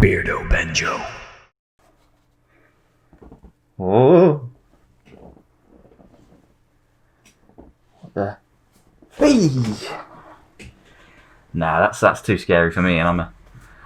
Beardo Benjo. Oh. What the? Hey. Nah, that's too scary for me, and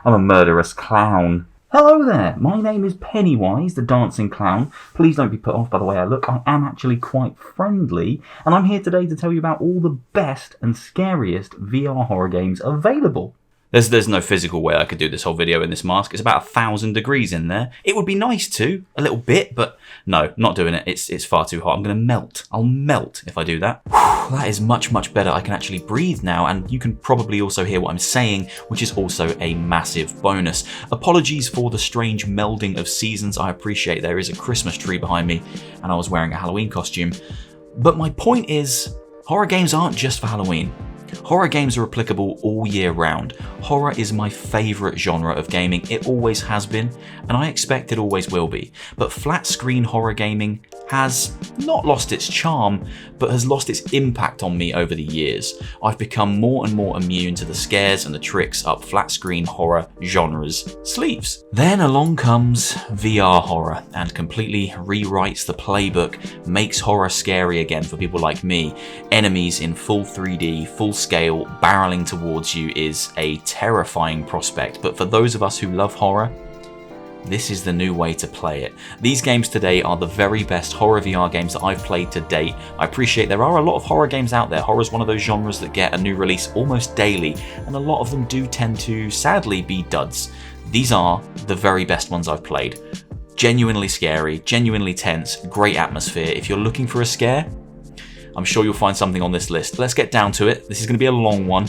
I'm a murderous clown. Hello there, my name is Pennywise, the dancing clown. Please don't be put off by the way I look. I am actually quite friendly, and I'm here today to tell you about all the best and scariest VR horror games available. There's no physical way I could do this whole video in this mask. It's about 1,000 degrees in there. It would be nice to, a little bit, but no, not doing it. It's far too hot. I'm gonna melt. I'll melt if I do that. That is much, much better. I can actually breathe now, and you can probably also hear what I'm saying, which is also a massive bonus. Apologies for the strange melding of seasons. I appreciate there is a Christmas tree behind me, and I was wearing a Halloween costume. But my point is, horror games aren't just for Halloween. Horror games are applicable all year round. Horror is my favourite genre of gaming. It always has been, and I expect it always will be. But flat screen horror gaming has not lost its charm, but has lost its impact on me over the years. I've become more and more immune to the scares and the tricks up flat screen horror genres' sleeves. Then along comes VR horror and completely rewrites the playbook, makes horror scary again for people like me. Enemies in full 3D, full scale, barreling towards you is a terrifying prospect, but for those of us who love horror, this is the new way to play it. These games today are the very best horror VR games that I've played to date. I appreciate there are a lot of horror games out there. Horror is one of those genres that get a new release almost daily, and a lot of them do tend to, sadly, be duds. These are the very best ones I've played. Genuinely scary, genuinely tense, great atmosphere. If you're looking for a scare, I'm sure you'll find something on this list. Let's get down to it. This is going to be a long one.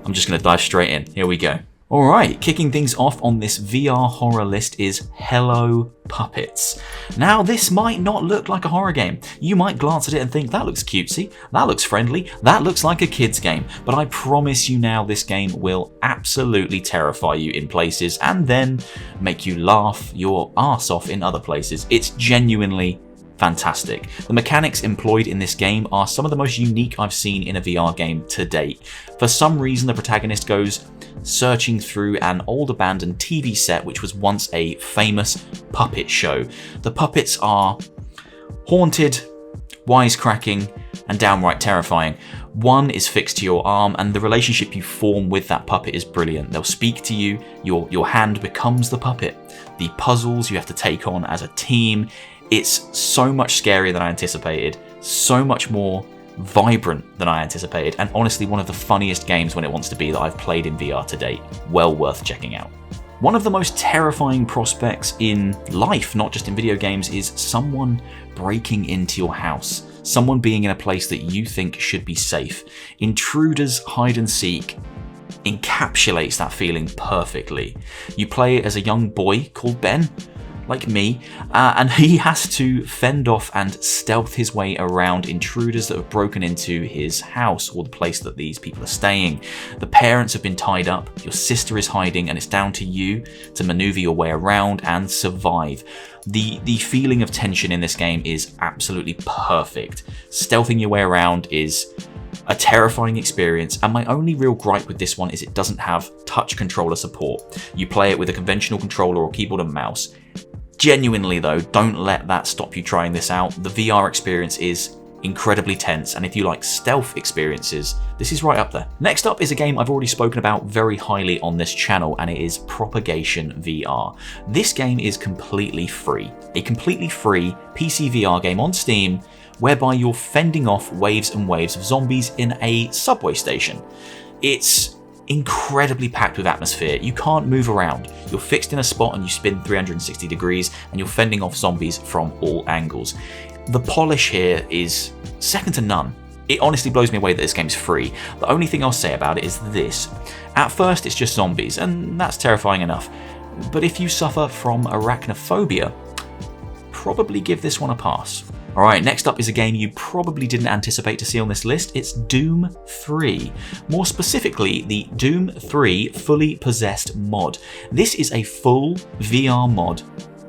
I'm just going to dive straight in. Here we go. Alright, kicking things off on this VR horror list is Hello Puppets. Now, this might not look like a horror game. You might glance at it and think, that looks cutesy, that looks friendly, that looks like a kid's game. But I promise you now, this game will absolutely terrify you in places and then make you laugh your arse off in other places. It's genuinely fantastic. The mechanics employed in this game are some of the most unique I've seen in a VR game to date. For some reason, the protagonist goes searching through an old abandoned TV set which was once a famous puppet show. The puppets are haunted, wisecracking, and downright terrifying. One is fixed to your arm, and the relationship you form with that puppet is brilliant. They'll speak to you, your hand becomes the puppet. The puzzles you have to take on as a team, it's so much scarier than I anticipated, so much more vibrant than I anticipated, and honestly one of the funniest games when it wants to be that I've played in VR to date. Well worth checking out. One of the most terrifying prospects in life, not just in video games, is someone breaking into your house. Someone being in a place that you think should be safe. Intruders Hide and Seek encapsulates that feeling perfectly. You play as a young boy called Ben, like me, and he has to fend off and stealth his way around intruders that have broken into his house or the place that these people are staying. The parents have been tied up, your sister is hiding, and it's down to you to maneuver your way around and survive. The feeling of tension in this game is absolutely perfect. Stealthing your way around is a terrifying experience, and my only real gripe with this one is it doesn't have touch controller support. You play it with a conventional controller or keyboard and mouse. Genuinely though, don't let that stop you trying this out. The VR experience is incredibly tense, and if you like stealth experiences, this is right up there. Next up is a game I've already spoken about very highly on this channel, and it is Propagation VR. This game is completely free. A completely free PCVR game on Steam, whereby you're fending off waves and waves of zombies in a subway station. It's incredibly packed with atmosphere. You can't move around. You're fixed in a spot and you spin 360 degrees and you're fending off zombies from all angles. The polish here is second to none. It honestly blows me away that this game's free. The only thing I'll say about it is this. At first it's just zombies, and that's terrifying enough. But if you suffer from arachnophobia, probably give this one a pass. Alright, next up is a game you probably didn't anticipate to see on this list. It's Doom 3. More specifically, the Doom 3 Fully Possessed mod. This is a full VR mod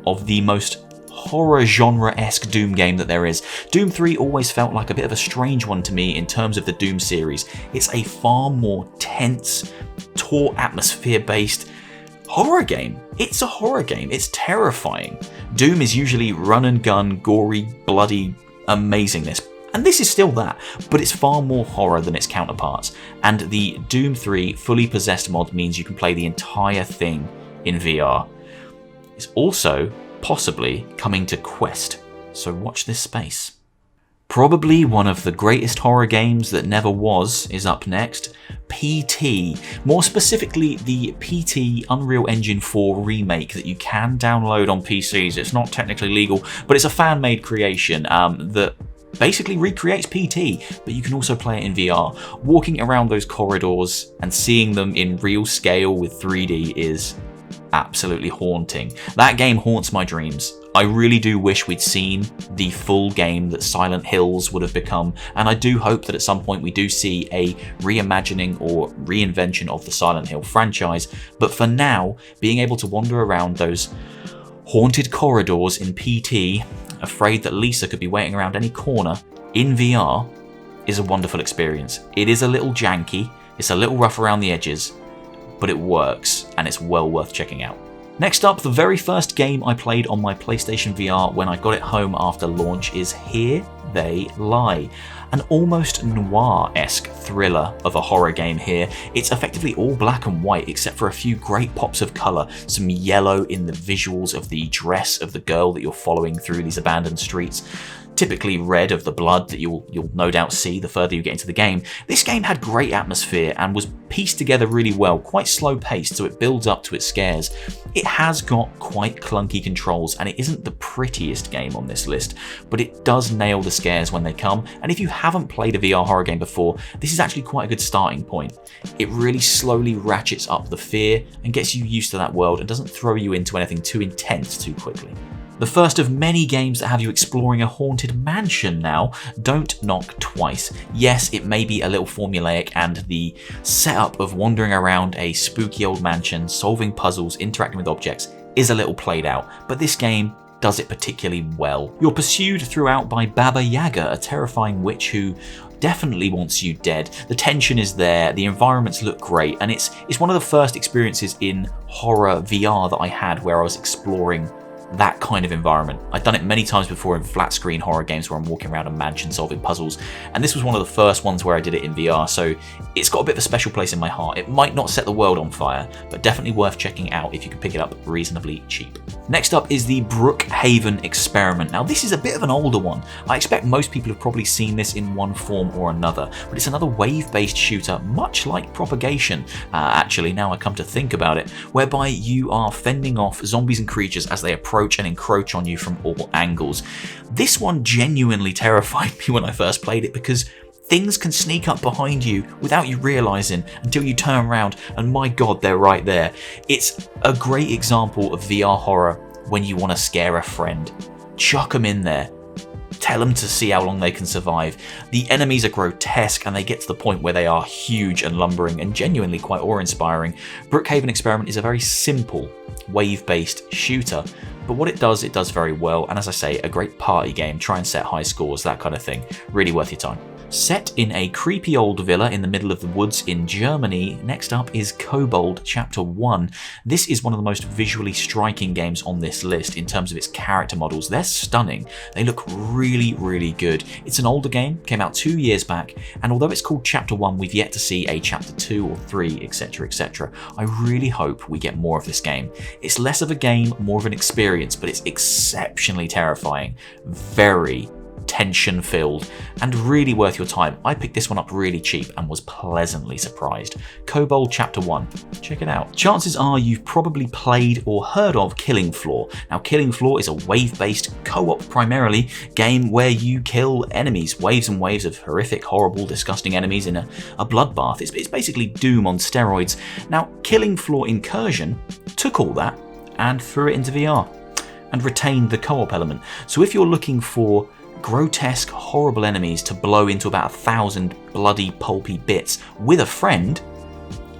of the most horror genre-esque Doom game that there is. Doom 3 always felt like a bit of a strange one to me in terms of the Doom series. It's a far more tense, taut atmosphere-based horror game. It's a horror game. It's terrifying. Doom is usually run and gun, gory, bloody amazingness. And this is still that, but it's far more horror than its counterparts. And the Doom 3 fully possessed mod means you can play the entire thing in VR. It's also possibly coming to Quest, so watch this space. Probably one of the greatest horror games that never was is up next, PT. More specifically, the PT Unreal Engine 4 remake that you can download on PCs. It's not technically legal, but it's a fan-made creation that basically recreates PT, but you can also play it in VR. Walking around those corridors and seeing them in real scale with 3D is absolutely haunting. That game haunts my dreams. I really do wish we'd seen the full game that Silent Hills would have become, and I do hope that at some point we do see a reimagining or reinvention of the Silent Hill franchise, but for now, being able to wander around those haunted corridors in PT, afraid that Lisa could be waiting around any corner in VR, is a wonderful experience. It is a little janky, it's a little rough around the edges, but it works and it's well worth checking out. Next up, the very first game I played on my PlayStation VR when I got it home after launch is Here They Lie. An almost noir-esque thriller of a horror game here. It's effectively all black and white except for a few great pops of colour, some yellow in the visuals of the dress of the girl that you're following through these abandoned streets. Typically red of the blood that you'll no doubt see the further you get into the game. This game had great atmosphere and was pieced together really well, quite slow paced, so it builds up to its scares. It has got quite clunky controls and it isn't the prettiest game on this list, but it does nail the scares when they come, and if you haven't played a VR horror game before, this is actually quite a good starting point. It really slowly ratchets up the fear and gets you used to that world and doesn't throw you into anything too intense too quickly. The first of many games that have you exploring a haunted mansion now. Don't knock twice. Yes, it may be a little formulaic and the setup of wandering around a spooky old mansion, solving puzzles, interacting with objects is a little played out, but this game does it particularly well. You're pursued throughout by Baba Yaga, a terrifying witch who definitely wants you dead. The tension is there, the environments look great, and it's one of the first experiences in horror VR that I had where I was exploring that kind of environment. I'd done it many times before in flat screen horror games where I'm walking around a mansion solving puzzles, and this was one of the first ones where I did it in VR, so it's got a bit of a special place in my heart. It might not set the world on fire, but definitely worth checking out if you can pick it up reasonably cheap. Next up is the Brookhaven Experiment. Now this is a bit of an older one. I expect most people have probably seen this in one form or another, but it's another wave-based shooter, much like Propagation, actually, now I come to think about it, whereby you are fending off zombies and creatures as they approach and encroach on you from all angles. This one genuinely terrified me when I first played it because things can sneak up behind you without you realising until you turn around and my god, they're right there. It's a great example of VR horror when you want to scare a friend. Chuck them in there. Tell them to see how long they can survive. The enemies are grotesque and they get to the point where they are huge and lumbering and genuinely quite awe-inspiring. Brookhaven Experiment is a very simple wave-based shooter, but what it does very well, and as I say, a great party game. Try and set high scores, that kind of thing. Really worth your time. Set in a creepy old villa in the middle of the woods in Germany, next up is KOBOLD Chapter 1. This is one of the most visually striking games on this list in terms of its character models. They're stunning. They look really, really good. It's an older game, came out 2 years back, and although it's called Chapter 1, we've yet to see a Chapter 2 or 3, etc, etc. I really hope we get more of this game. It's less of a game, more of an experience, but it's exceptionally terrifying. Very tension-filled and really worth your time. I picked this one up really cheap and was pleasantly surprised. KOBOLD Chapter 1. Check it out. Chances are you've probably played or heard of Killing Floor. Now, Killing Floor is a wave-based, co-op primarily, game where you kill enemies. Waves and waves of horrific, horrible, disgusting enemies in a bloodbath. It's basically Doom on steroids. Now, Killing Floor Incursion took all that and threw it into VR and retained the co-op element. So if you're looking for grotesque, horrible enemies to blow into about 1,000 bloody, pulpy bits with a friend,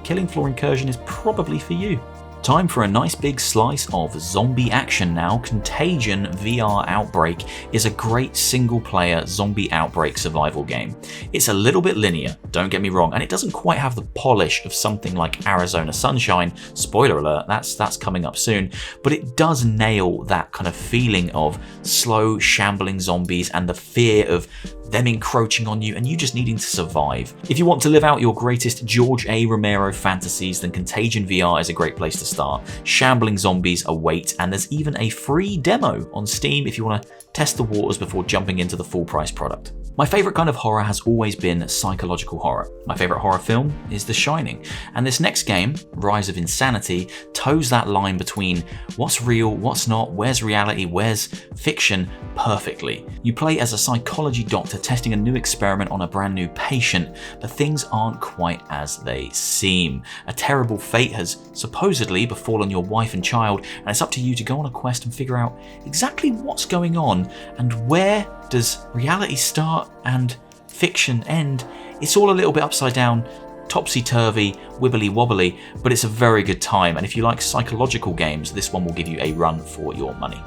Killing Floor Incursion is probably for you. Time for a nice big slice of zombie action now. Contagion VR Outbreak is a great single-player zombie outbreak survival game. It's a little bit linear, don't get me wrong, and it doesn't quite have the polish of something like Arizona Sunshine. Spoiler alert, that's coming up soon, but it does nail that kind of feeling of slow, shambling zombies and the fear of them encroaching on you and you just needing to survive. If you want to live out your greatest George A. Romero fantasies, then Contagion VR is a great place to start. Shambling zombies await, and there's even a free demo on Steam if you want to test the waters before jumping into the full price product. My favourite kind of horror has always been psychological horror. My favourite horror film is The Shining, and this next game, Rise of Insanity, toes that line between what's real, what's not, where's reality, where's fiction perfectly. You play as a psychology doctor testing a new experiment on a brand new patient, but things aren't quite as they seem. A terrible fate has supposedly befallen your wife and child, and it's up to you to go on a quest and figure out exactly what's going on and where does reality start and fiction end. It's all a little bit upside down, topsy-turvy, wibbly-wobbly, but it's a very good time, and if you like psychological games, this one will give you a run for your money.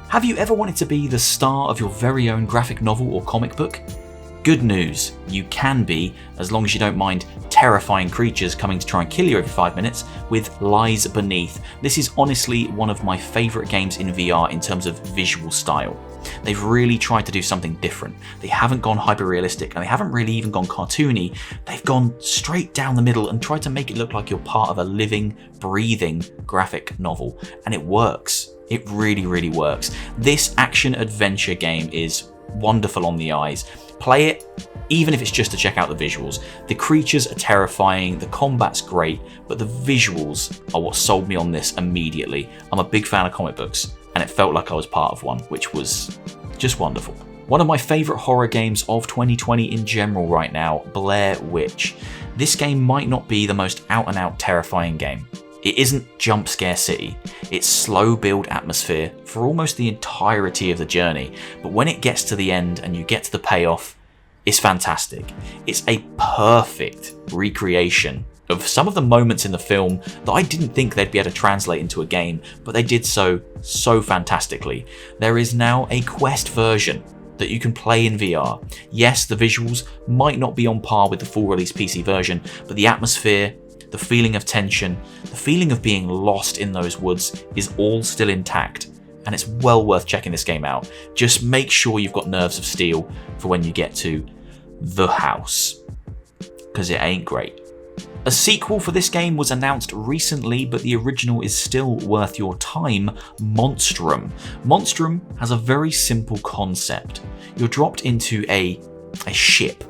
Have you ever wanted to be the star of your very own graphic novel or comic book? Good news, you can be, as long as you don't mind terrifying creatures coming to try and kill you every 5 minutes with Lies Beneath. This is honestly one of my favourite games in VR in terms of visual style. They've really tried to do something different. They haven't gone hyper-realistic and they haven't really even gone cartoony. They've gone straight down the middle and tried to make it look like you're part of a living, breathing graphic novel. And it works. It really, really works. This action-adventure game is wonderful on the eyes. Play it, even if it's just to check out the visuals. The creatures are terrifying, the combat's great, but the visuals are what sold me on this immediately. I'm a big fan of comic books, and it felt like I was part of one, which was just wonderful. One of my favourite horror games of 2020 in general right now, Blair Witch. This game might not be the most out-and-out terrifying game. It isn't Jump Scare City, it's slow build atmosphere for almost the entirety of the journey, but when it gets to the end and you get to the payoff, it's fantastic. It's a perfect recreation of some of the moments in the film that I didn't think they'd be able to translate into a game, but they did so fantastically. There is now a Quest version that you can play in VR. Yes, the visuals might not be on par with the full release PC version, but the atmosphere, the feeling of tension, the feeling of being lost in those woods is all still intact, and it's well worth checking this game out. Just make sure you've got nerves of steel for when you get to the house, because it ain't great. A sequel for this game was announced recently, but the original is still worth your time, MONSTRUM. MONSTRUM has a very simple concept. You're dropped into a ship,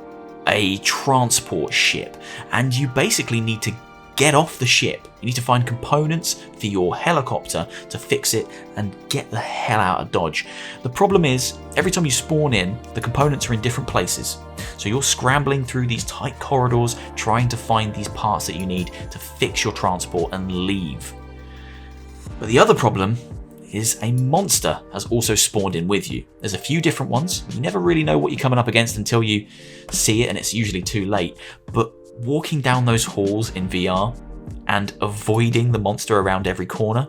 a transport ship, and you basically need to get off the ship. You need to find components for your helicopter to fix it and get the hell out of Dodge. The problem is, every time you spawn in, the components are in different places. So you're scrambling through these tight corridors, trying to find these parts that you need to fix your transport and leave. But the other problem is a monster has also spawned in with you. There's a few different ones. You never really know what you're coming up against until you see it, and it's usually too late. But walking down those halls in VR and avoiding the monster around every corner,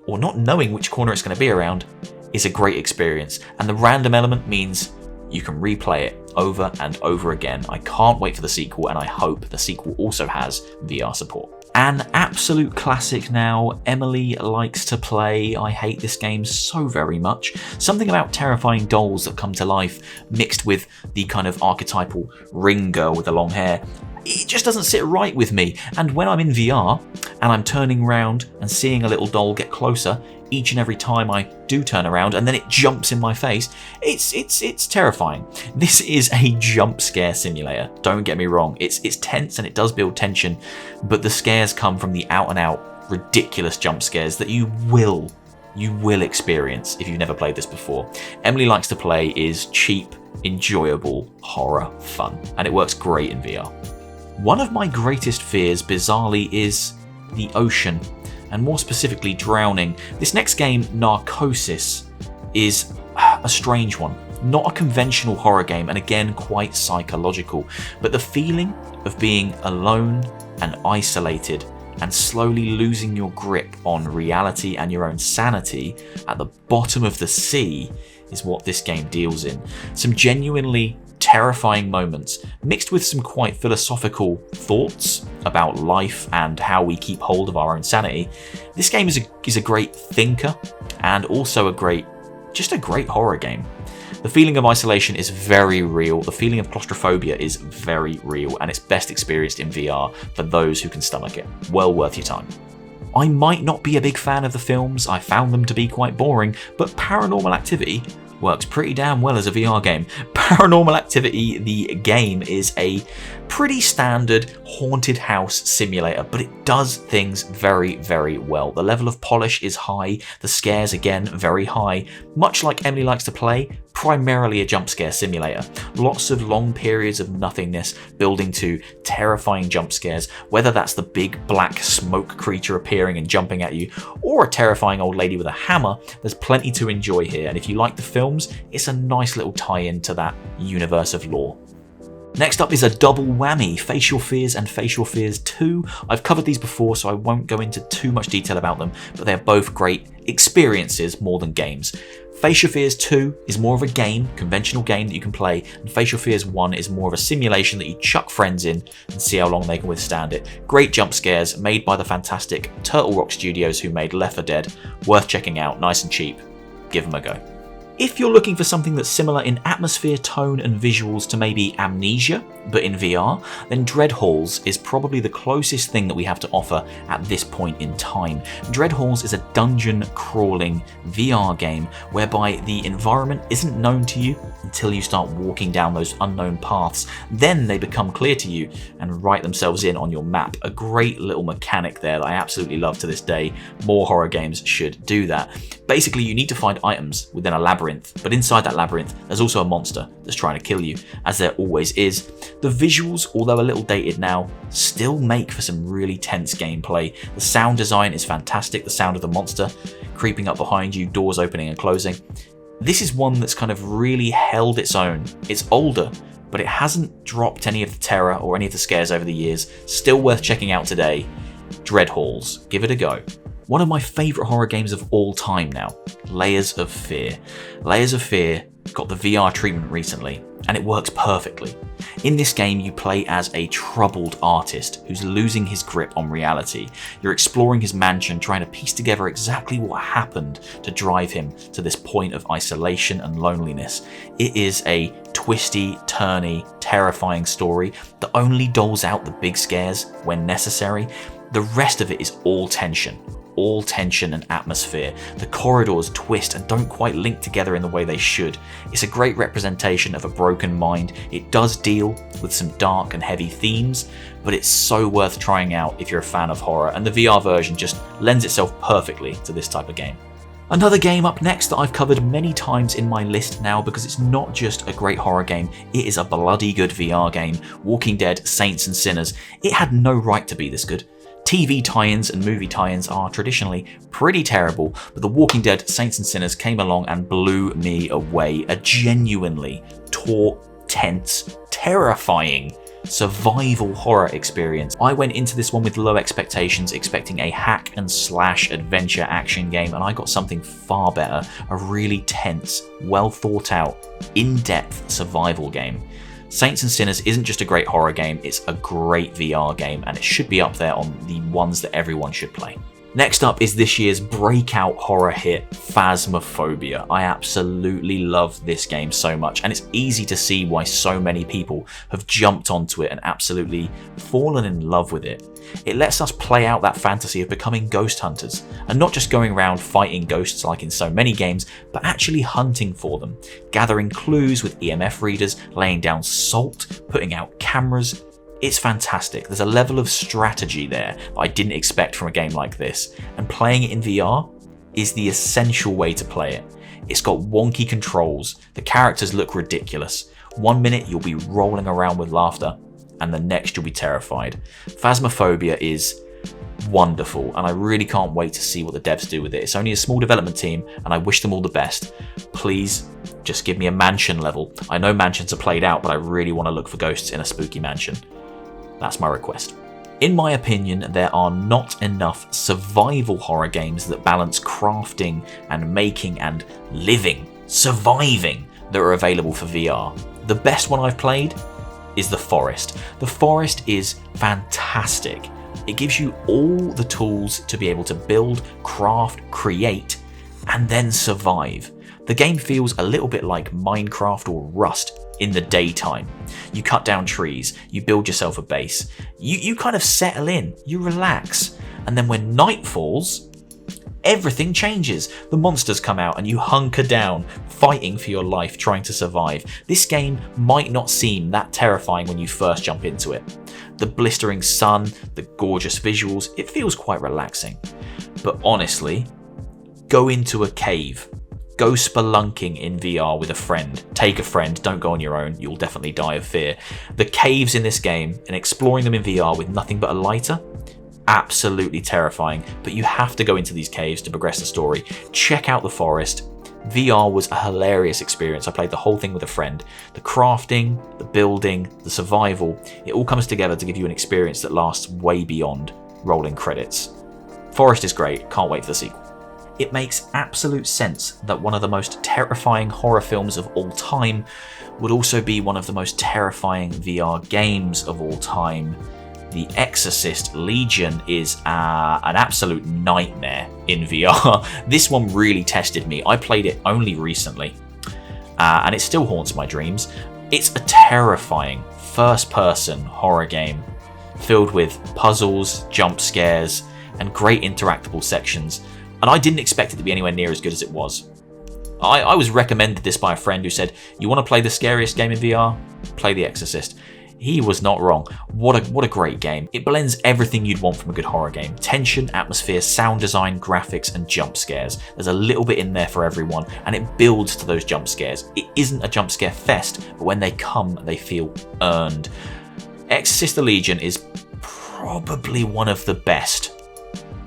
or not knowing which corner it's going to be around, is a great experience. And the random element means you can replay it over and over again. I can't wait for the sequel, and I hope the sequel also has VR support. An absolute classic now, Emily Likes to Play. I hate this game so very much. Something about terrifying dolls that come to life mixed with the kind of archetypal ring girl with the long hair. It just doesn't sit right with me, and when I'm in VR and I'm turning around and seeing a little doll get closer each and every time I do turn around and then it jumps in my face, it's terrifying. This is a jump scare simulator, don't get me wrong. It's tense and it does build tension, but the scares come from the out and out ridiculous jump scares that you will experience if you've never played this before. Emily Likes to Play is cheap, enjoyable horror fun, and it works great in VR. One of my greatest fears, bizarrely, is the ocean, and more specifically drowning. This next game, Narcosis, is a strange one. Not a conventional horror game, and again quite psychological, but the feeling of being alone and isolated and slowly losing your grip on reality and your own sanity at the bottom of the sea is what this game deals in. Some genuinely terrifying moments mixed with some quite philosophical thoughts about life and how we keep hold of our own sanity. This game is a great thinker and also a great horror game. The feeling of isolation is very real, the feeling of claustrophobia is very real, and it's best experienced in VR for those who can stomach it. Well worth your time. I might not be a big fan of the films, I found them to be quite boring, but Paranormal Activity works pretty damn well as a VR game. Paranormal Activity, the game, is a pretty standard haunted house simulator, but it does things very, very well. The level of polish is high, the scares again very high. Much like Emily Likes to Play, primarily a jump scare simulator. Lots of long periods of nothingness building to terrifying jump scares, whether that's the big black smoke creature appearing and jumping at you, or a terrifying old lady with a hammer. There's plenty to enjoy here, and if you like the films, it's a nice little tie-in to that universe of lore. Next up is a double whammy, Face Your Fears and Face Your Fears 2. I've covered these before, so I won't go into too much detail about them, but they're both great experiences more than games. Face Your Fears 2 is more of a game, conventional game that you can play, and Face Your Fears 1 is more of a simulation that you chuck friends in and see how long they can withstand it. Great jump scares made by the fantastic Turtle Rock Studios who made Left 4 Dead. Worth checking out, nice and cheap. Give them a go. If you're looking for something that's similar in atmosphere, tone and visuals to maybe Amnesia, but in VR, then Dread Halls is probably the closest thing that we have to offer at this point in time. Dread Halls is a dungeon crawling VR game whereby the environment isn't known to you until you start walking down those unknown paths. Then they become clear to you and write themselves in on your map. A great little mechanic there that I absolutely love to this day. More horror games should do that. Basically, you need to find items within a labyrinth, but inside that labyrinth, there's also a monster that's trying to kill you, as there always is. The visuals, although a little dated now, still make for some really tense gameplay. The sound design is fantastic, the sound of the monster creeping up behind you, doors opening and closing. This is one that's kind of really held its own. It's older, but it hasn't dropped any of the terror or any of the scares over the years. Still worth checking out today. Dread Halls, give it a go. One of my favourite horror games of all time now, Layers of Fear. Layers of Fear got the VR treatment recently, and it works perfectly. In this game, you play as a troubled artist who's losing his grip on reality. You're exploring his mansion, trying to piece together exactly what happened to drive him to this point of isolation and loneliness. It is a twisty, turny, terrifying story that only doles out the big scares when necessary. The rest of it is all tension and atmosphere. The corridors twist and don't quite link together in the way they should. It's a great representation of a broken mind. It does deal with some dark and heavy themes, but it's so worth trying out if you're a fan of horror, and the VR version just lends itself perfectly to this type of game. Another game up next that I've covered many times in my list now because it's not just a great horror game, it is a bloody good VR game. Walking Dead, Saints and Sinners. It had no right to be this good. TV tie-ins and movie tie-ins are traditionally pretty terrible, but The Walking Dead, Saints and Sinners came along and blew me away. A genuinely taut, tense, terrifying survival horror experience. I went into this one with low expectations, expecting a hack and slash adventure action game, and I got something far better. A really tense, well thought out, in-depth survival game. Saints and Sinners isn't just a great horror game, it's a great VR game, and it should be up there on the ones that everyone should play. Next up is this year's breakout horror hit, Phasmophobia. I absolutely love this game so much, and it's easy to see why so many people have jumped onto it and absolutely fallen in love with it. It lets us play out that fantasy of becoming ghost hunters, and not just going around fighting ghosts like in so many games, but actually hunting for them, gathering clues with EMF readers, laying down salt, putting out cameras. It's fantastic. There's a level of strategy there that I didn't expect from a game like this, and playing it in VR is the essential way to play it. It's got wonky controls, the characters look ridiculous. 1 minute you'll be rolling around with laughter, and the next you'll be terrified. Phasmophobia is wonderful, and I really can't wait to see what the devs do with it. It's only a small development team, and I wish them all the best. Please, just give me a mansion level. I know mansions are played out, but I really want to look for ghosts in a spooky mansion. That's my request. In my opinion, there are not enough survival horror games that balance crafting and making and surviving that are available for VR. The best one I've played is The Forest. The Forest is fantastic. It gives you all the tools to be able to build, craft, create, and then survive. The game feels a little bit like Minecraft or Rust in the daytime. You cut down trees, you build yourself a base, you kind of settle in, you relax, and then when night falls, everything changes. The monsters come out and you hunker down, fighting for your life, trying to survive. This game might not seem that terrifying when you first jump into it. The blistering sun, the gorgeous visuals, it feels quite relaxing. But honestly, go into a cave. Go spelunking in VR with a friend. Take a friend, don't go on your own, you'll definitely die of fear. The caves in this game, and exploring them in VR with nothing but a lighter, absolutely terrifying, but you have to go into these caves to progress the story. Check out The Forest. VR was a hilarious experience. I played the whole thing with a friend. The crafting, the building, the survival, it all comes together to give you an experience that lasts way beyond rolling credits. Forest is great, can't wait for the sequel. It makes absolute sense that one of the most terrifying horror films of all time would also be one of the most terrifying VR games of all time. The Exorcist Legion is an absolute nightmare in VR. This one really tested me. I played it only recently, and it still haunts my dreams. It's a terrifying first-person horror game filled with puzzles, jump scares, and great interactable sections. And I didn't expect it to be anywhere near as good as it was. I was recommended this by a friend who said, you want to play the scariest game in VR? Play The Exorcist. He was not wrong. What a great game. It blends everything you'd want from a good horror game. Tension, atmosphere, sound design, graphics, and jump scares. There's a little bit in there for everyone, and it builds to those jump scares. It isn't a jump scare fest, but when they come, they feel earned. Exorcist the Legion is probably one of the best,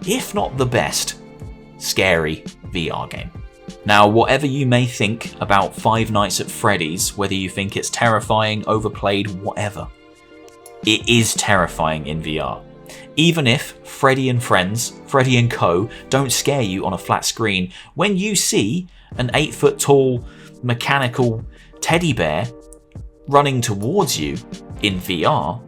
if not the best, scary VR game. Now, whatever you may think about Five Nights at Freddy's, whether you think it's terrifying, overplayed, whatever, it is terrifying in VR. Even if Freddy and Friends, Freddy and Co. don't scare you on a flat screen, when you see an 8-foot tall mechanical teddy bear running towards you in VR,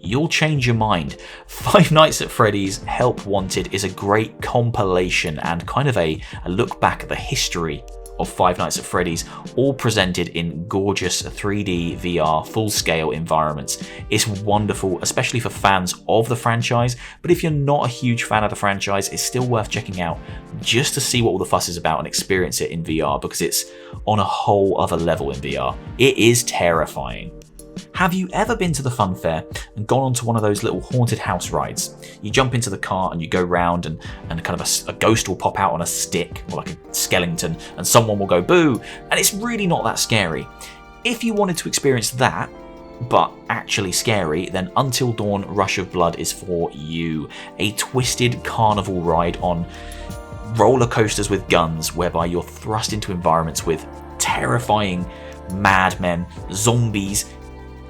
you'll change your mind. Five Nights at Freddy's Help Wanted is a great compilation and kind of a look back at the history of Five Nights at Freddy's, all presented in gorgeous 3D VR full-scale environments. It's wonderful, especially for fans of the franchise, but if you're not a huge fan of the franchise, it's still worth checking out just to see what all the fuss is about and experience it in VR, because it's on a whole other level in VR. It is terrifying. Have you ever been to the fun fair and gone onto one of those little haunted house rides? You jump into the car and you go round and kind of a ghost will pop out on a stick or like a skeleton and someone will go boo, and it's really not that scary. If you wanted to experience that, but actually scary, then Until Dawn Rush of Blood is for you. A twisted carnival ride on roller coasters with guns, whereby you're thrust into environments with terrifying madmen, zombies,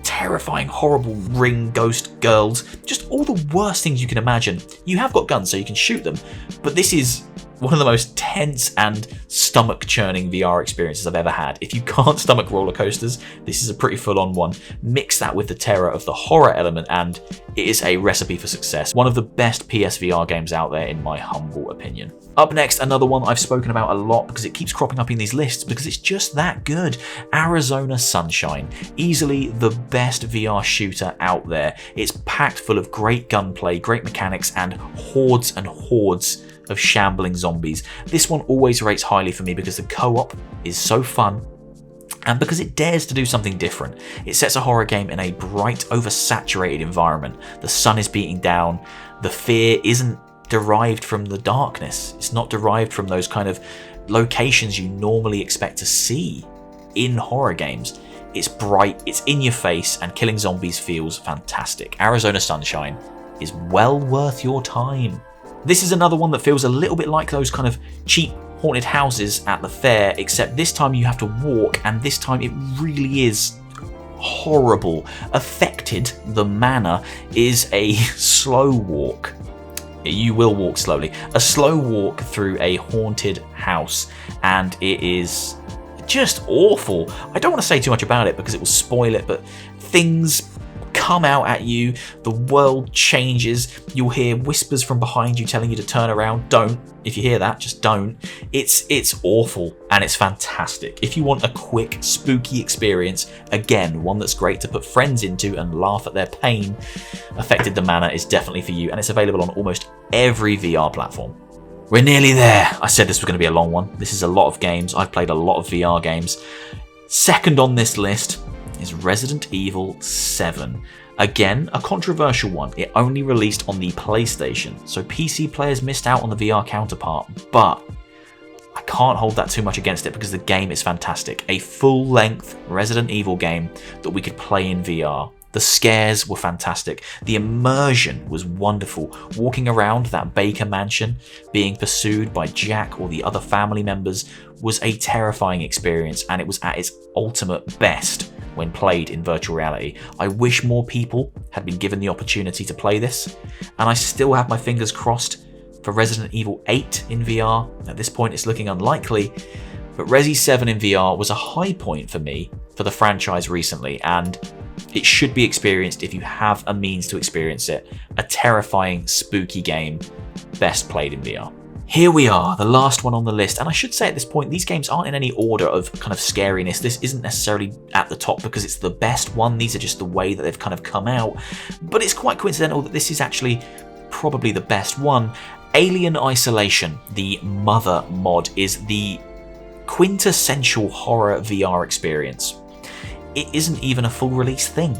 terrifying, horrible ring ghost girls, just all the worst things you can imagine. You have got guns so you can shoot them, but this is one of the most tense and stomach-churning VR experiences I've ever had. If you can't stomach roller coasters, this is a pretty full-on one. Mix that with the terror of the horror element and it is a recipe for success. One of the best PSVR games out there in my humble opinion. Up next, another one I've spoken about a lot because it keeps cropping up in these lists because it's just that good. Arizona Sunshine. Easily the best VR shooter out there. It's packed full of great gunplay, great mechanics, and hordes of shambling zombies. This one always rates highly for me because the co-op is so fun and because it dares to do something different. It sets a horror game in a bright, oversaturated environment. The sun is beating down. The fear isn't derived from the darkness. It's not derived from those kind of locations you normally expect to see in horror games. It's bright, it's in your face, and killing zombies feels fantastic. Arizona Sunshine is well worth your time. This is another one that feels a little bit like those kind of cheap haunted houses at the fair, except this time you have to walk, and this time it really is horrible. Affected, the manor, is a slow walk. You will walk slowly. A slow walk through a haunted house, and it is just awful. I don't want to say too much about it because it will spoil it, but things come out at you, the world changes, you'll hear whispers from behind you telling you to turn around. Don't. If you hear that, just don't. It's awful, and it's fantastic. If you want a quick, spooky experience, again, one that's great to put friends into and laugh at their pain, Affected the Manor is definitely for you, and it's available on almost every VR platform. We're nearly there. I said this was going to be a long one. This is a lot of games. I've played a lot of VR games. Second on this list is Resident Evil 7. Again, a controversial one. It only released on the PlayStation, so PC players missed out on the VR counterpart, but I can't hold that too much against it because the game is fantastic. A full-length Resident Evil game that we could play in VR. The scares were fantastic. The immersion was wonderful. Walking around that Baker mansion, being pursued by Jack or the other family members was a terrifying experience, and it was at its ultimate best when played in virtual reality. I wish more people had been given the opportunity to play this, and I still have my fingers crossed for Resident Evil 8 in VR. At this point it's looking unlikely, but Resi 7 in VR was a high point for me for the franchise recently, and it should be experienced if you have a means to experience it. A terrifying, spooky game, best played in VR. Here we are, the last one on the list, and I should say at this point, these games aren't in any order of kind of scariness. This isn't necessarily at the top because it's the best one. These are just the way that they've kind of come out, but it's quite coincidental that this is actually probably the best one. Alien Isolation, the Mother mod, is the quintessential horror VR experience. It isn't even a full release thing.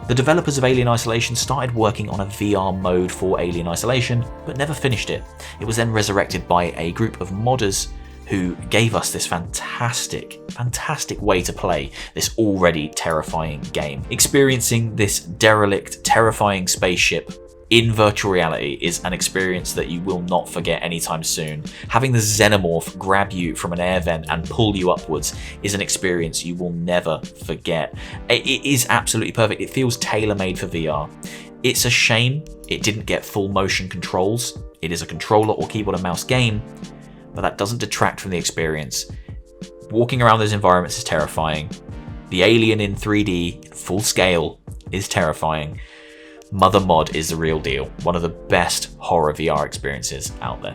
The developers of Alien Isolation started working on a VR mode for Alien Isolation, but never finished it. It was then resurrected by a group of modders who gave us this fantastic way to play this already terrifying game. Experiencing this derelict, terrifying spaceship in virtual reality is an experience that you will not forget anytime soon. Having the xenomorph grab you from an air vent and pull you upwards is an experience you will never forget. It is absolutely perfect. It feels tailor-made for VR. It's a shame it didn't get full motion controls. It is a controller or keyboard and mouse game, but that doesn't detract from the experience. Walking around those environments is terrifying. The alien in 3D, full scale, is terrifying. Mother mod is the real deal. One of the best horror VR experiences out there.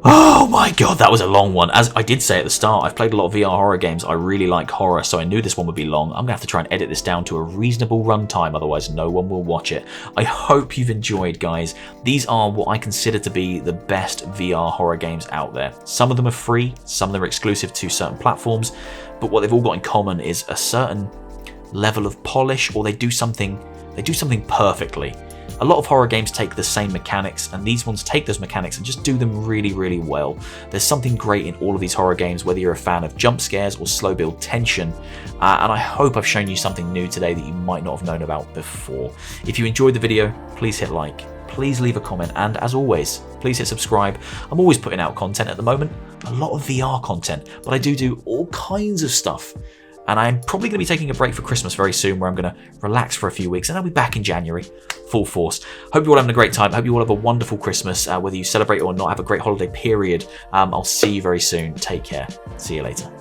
Oh my god, that was a long one. As I did say at the start, I've played a lot of VR horror games. I really like horror, so I knew this one would be long. I'm going to have to try and edit this down to a reasonable runtime, otherwise no one will watch it. I hope you've enjoyed, guys. These are what I consider to be the best VR horror games out there. Some of them are free, some of them are exclusive to certain platforms, but what they've all got in common is a certain level of polish, or they do something perfectly. A lot of horror games take the same mechanics, and these ones take those mechanics and just do them really, really well. There's something great in all of these horror games, whether you're a fan of jump scares or slow build tension, and I hope I've shown you something new today that you might not have known about before. If you enjoyed the video, please hit like, please leave a comment, and as always, please hit subscribe. I'm always putting out content at the moment, a lot of VR content, but I do all kinds of stuff. And I'm probably going to be taking a break for Christmas very soon, where I'm going to relax for a few weeks, and I'll be back in January, full force. Hope you're all having a great time. Hope you all have a wonderful Christmas, whether you celebrate or not. Have a great holiday period. I'll see you very soon. Take care. See you later.